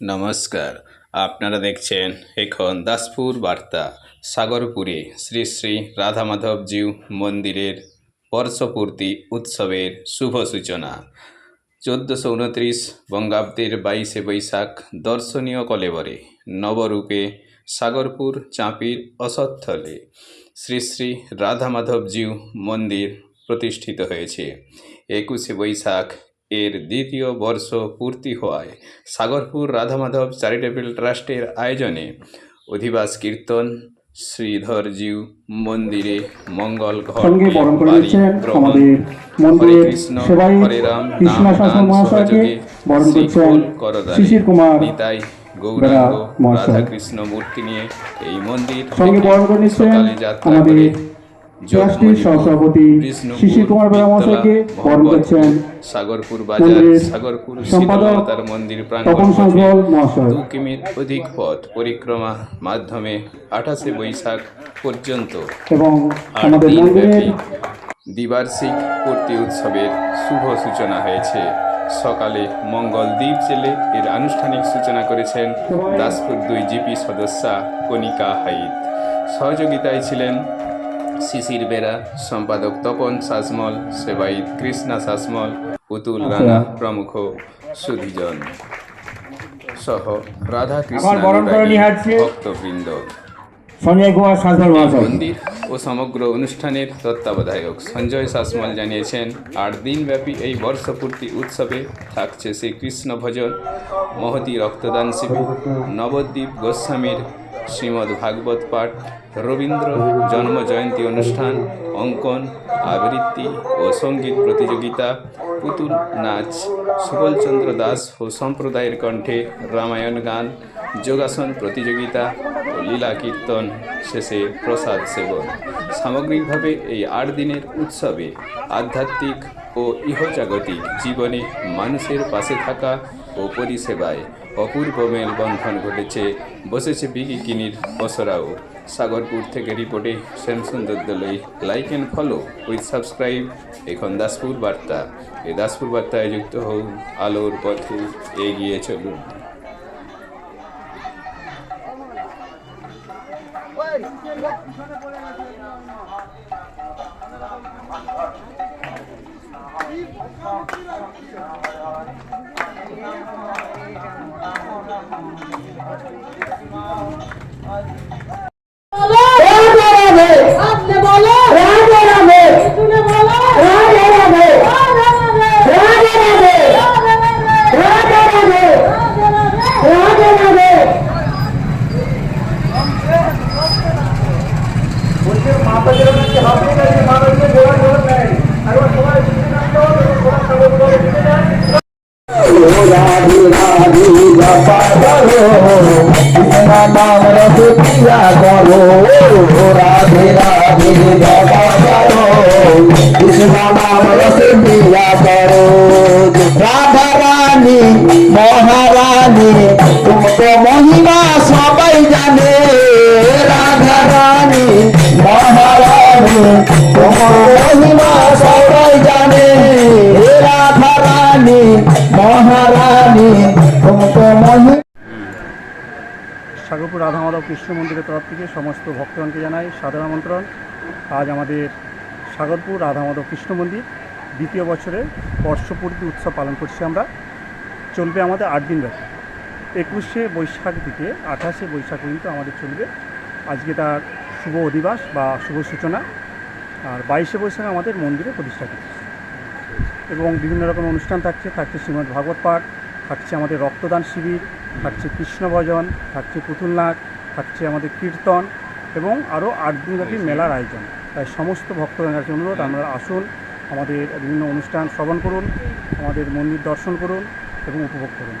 নমস্কার, আপনারা দেখছেন এখন দাসপুর বার্তা। সাগরপুরে শ্রী শ্রী রাধা মাধবজিউ মন্দিরের বর্ষপূর্তি উৎসবের শুভ সূচনা। 1429 বঙ্গাব্দের 22 বৈশাখ দর্শনীয় কলেবরে নবরূপে সাগরপুর চাঁপির অশ্বত্থলে শ্রী শ্রী রাধা মাধবজিউ মন্দির প্রতিষ্ঠিত হয়েছে। 21 বৈশাখ এর দ্বিতীয় বর্ষ পূর্তি হওয়ায় সাগরপুর রাধা মাধব চ্যারিটেবল ট্রাস্টের আয়োজনে অধিবাস কীর্তন, শ্রীধরজিউ মন্দিরে মঙ্গল ঘট বাড়ি গ্রহণ, হরে কৃষ্ণ হরে রাম নাম গান সহযোগে শ্রীকুল করদারে নিতাই গৌরাঙ্গ রাধাকৃষ্ণ মূর্তি নিয়ে এই মন্দির সকালে যাত্রা করে সাগরপুর বাজার, সাগরপুর শীতলমাতার মন্দির প্রাঙ্গণ 2 কিমির অধিক পথ পরিক্রমা মাধ্যমে 28 বৈশাখ পর্যন্ত 8 দিনব্যাপী দ্বিবার্ষিক পূর্তি উৎসবের শুভ সূচনা হয়েছে। সকালে মঙ্গল দ্বীপ জেলে এর আনুষ্ঠানিক সূচনা করেছেন দাসপুর 2 জিপি সদস্যা কণিকা হাইত। সহযোগিতায় ছিলেন শিশির বেরা, সম্পাদক তপন শাসমল, সেবায়িত কৃষ্ণা শাসমল, পুতুল রানা প্রমুখ সুধীজন সহ রাধা কৃষ্ণ ভক্তবৃন্দ। মন্দির ও সমগ্র অনুষ্ঠানের তত্ত্বাবধায়ক সঞ্জয় শাসমল জানিয়েছেন, 8 দিনব্যাপী এই বর্ষপূর্তি উৎসবে থাকছে শ্রীকৃষ্ণ ভজন, মহতি রক্তদান শিবির, নবদ্বীপ গোস্বামীর শ্রীমদ্ ভাগবত পাঠ, রবীন্দ্র জন্ম জয়ন্তী অনুষ্ঠান, অঙ্কন, আবৃত্তি ও সঙ্গীত প্রতিযোগিতা, পুতুল নাচ, সুবলচন্দ্র দাস ও সম্প্রদায়ের কণ্ঠে রামায়ণ গান, যোগাসন প্রতিযোগিতা ও লীলা কীর্তন, শেষে প্রসাদ সেবন। সামগ্রিকভাবে এই 8 দিনের উৎসবে আধ্যাত্মিক ও ইহজাগতিক জীবনে মানুষের পাশে থাকা ও পরিষেবায় অপূর্ব মেলবন্ধন ঘটেছে। বসেছে বিকিনির পসরাও। সাগরপুর থেকে রিপোর্টে শ্যামসুন্দর দলই। Like and follow with subscribe এখন দাসপুর বার্তা। এই দাসপুর বার্তায় যুক্ত হন, আলোর পথে এগিয়ে চলুন। রাধে রাধে জপা করো, কৃষ্ণ নাম রস পিয়া করো। রাধা রানী মহারানী তুমকো মহিমা সবাই জানে। রাধা রানী মহারানী তুমকো মহিমা সবাই জানে। রাধা রানী মহারানী তুমকো মহিমা। সাগরপুর রাধা মাধব কৃষ্ণ মন্দিরের তরফ থেকে সমস্ত ভক্তগণকে জানাই সাদর আমন্ত্রণ। আজ আমাদের সাগরপুর রাধা মাধব কৃষ্ণ মন্দির দ্বিতীয় বছরের বর্ষপূর্তি উৎসব পালন করছি আমরা। চলবে আমাদের 8 দিন ব্যাপী। 21শে বৈশাখ থেকে 28শে বৈশাখ পর্যন্ত আমাদের চলবে। আজকে তার শুভ অধিবাস বা শুভ সূচনা। আর 22শে বৈশাখ আমাদের মন্দিরে প্রতিষ্ঠা করছে এবং বিভিন্ন রকম অনুষ্ঠান থাকছে শ্রীমদ্ ভাগবত পাঠ, থাকছে আমাদের রক্তদান শিবির, থাকছে কৃষ্ণ ভজন, থাকছে পুতুল নাচ, থাকছে আমাদের কীর্তন এবং আরও 8 দিনব্যাপী মেলার আয়োজন। তাই সমস্ত ভক্তদের কাছে অনুরোধ, আপনারা আসুন, আমাদের বিভিন্ন অনুষ্ঠান শ্রবণ করুন, আমাদের মন্দির দর্শন করুন এবং উপভোগ করুন।